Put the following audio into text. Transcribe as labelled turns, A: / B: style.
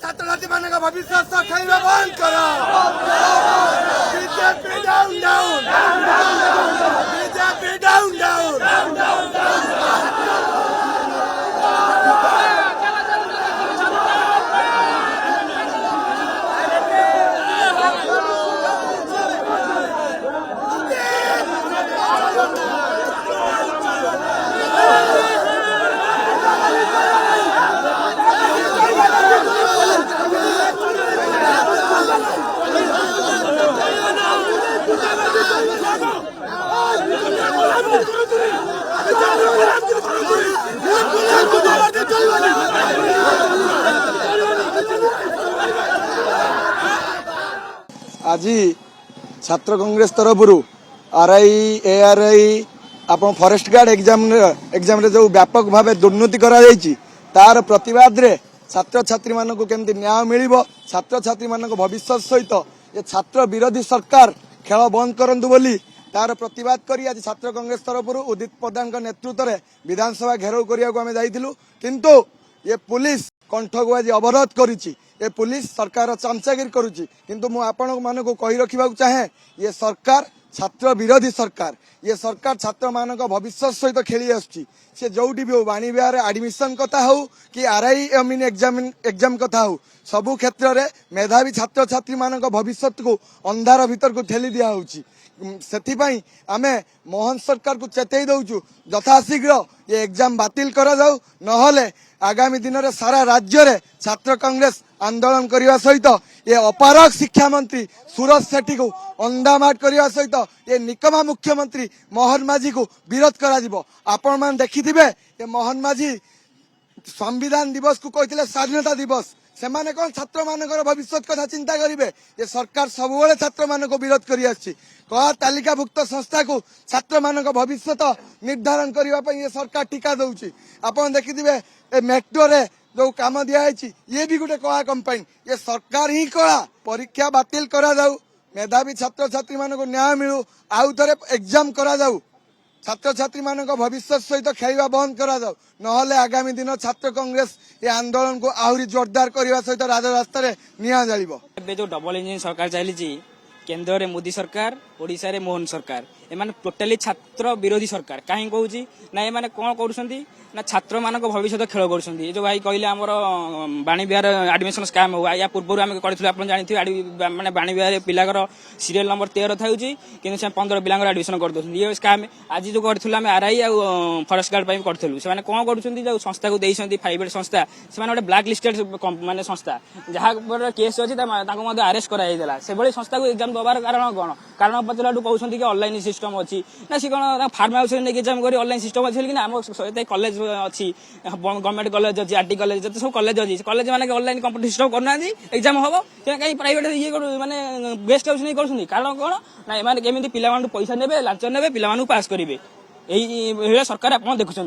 A: ছাত্র ছাত্রী মান ভবিষ্যৎ খেলা বন্ধ কর BJP down down BJP down down
B: आज छात्र कांग्रेस तरफ आरआई एआरआई आप फॉरेस्ट गार्ड एग्जाम रे जो व्यापक भाव दुर्नीति करा तार प्रतिवाद रे छात्र छात्री मान केमती न्याय मिलिबो छात्र छात्री मान भविष्य सहित ये छात्र विरोधी सरकार खेल बंद करंतु बोली तार प्रतिवाद करी आज छात्र कांग्रेस तरफ उदित प्रधान नेतृत्व में विधानसभा घेराव करने किंतु ये पुलिस कंठक आज अवरोध करी ये पुलिस सरकार चमचागिरी करुच्ची किंतु मु आपण मान को कही रखा चाहे ये सरकार छात्र विरोधी सरकार ये सरकार छात्र मान भविष्य सहित खेली आसे जोटी भी हो वाणी विहार एडमिशन कथा हो कि आरआई मीन एग्जाम कथा हो सबु क्षेत्र में मेधावी छात्र छात्री मान भविष्य को अंधार भीतर को ठेली दिया से आमे मोहन सरकार को चेतई दउचु यथाशीघ्र ये एग्जाम बातिल करा जाऊ नहले आगामी दिन में सारा राज्य रे छात्र कांग्रेस आंदोलन करने सहित ये अपारक शिक्षा मंत्री सूरज सेठी को अंधामाट करने सहित ये निकमा मुख्यमंत्री मोहन माझी को विरोध करा आपण मान देखिथिबे ये मोहन माझी संविधान दिवस को कहते स्वाधीनता दिवस से माने कौन छात्र मानकर भविष्य कथा चिंता करेंगे ये सरकार सबुबले छात्र मान को विरोध कर कह तालिकाभुक्त संस्था को छात्र मान भविष्य निर्धारण करने ये सरकार टीका दौची आप देखिथे मेट्रो रे जो काम दिखाई ये भी गोटे कला कंपानी ये सरकार ही कला परीक्षा बातिल करा जाऊ मेधावी छात्र छात्री मान को न्याय मिलू आउ थे एग्जाम करा जाऊ छात्र छात्री मान भविष्य सहित खेलवा बंद करा जाऊ नहले आगामी दिन छात्र कांग्रेस ये आंदोलन को आहरी जोरदार करने सहित राजरास्ता निया जालिबो।
C: जो डबल इंजिन सरकार चली केंद्र रे मोदी सरकार ओडिशा रे मोहन सरकार एमाने टोटाली छात्र विरोधी सरकार कहीं कहूँ ना ये कौन कर छात्र मान भविष्य खेल कर जो भाई कहले आमर बाणी विहार एडमिशन स्काम हो या पूर्व आम कर जानते माने बाणी विहार पिलागर सीरियल नंबर 13 था कि 15 पिला एडमिशन कर दौरान ये स्काम आज जो करूँ आम आरआई और फॉरेस्ट गार्ड करूँ से कौन कर संस्था को देते प्राइवेट संस्था से गोटे ब्लाक लिस्टेड माने संस्था जहाँ केस अच्छी आरेस्ट कराइला से संस्था को एग्जाम दबार कारण कौन कारण पचरा कहते ऑनलाइन सिस्टम अच्छी ना सी कौन फार्म हाउस नहीं एग्जाम कर ऑनलाइन सिस्टम अच्छी कि आम कॉलेज अच्छी गवर्नमेंट कॉलेज अच्छी आरटी कॉलेज जो सब कॉलेज अच्छी कॉलेज मैंने ऑनलाइन कंप्यूटर सिस्टम करना एग्जाम हम कहीं प्राइवेट ये माने गेस्ट हाउस नहीं कर कारण कौन ना एम केमी पिला पैसा ने लाच ने पिला पास करेंगे यही सरकार आप देखुं।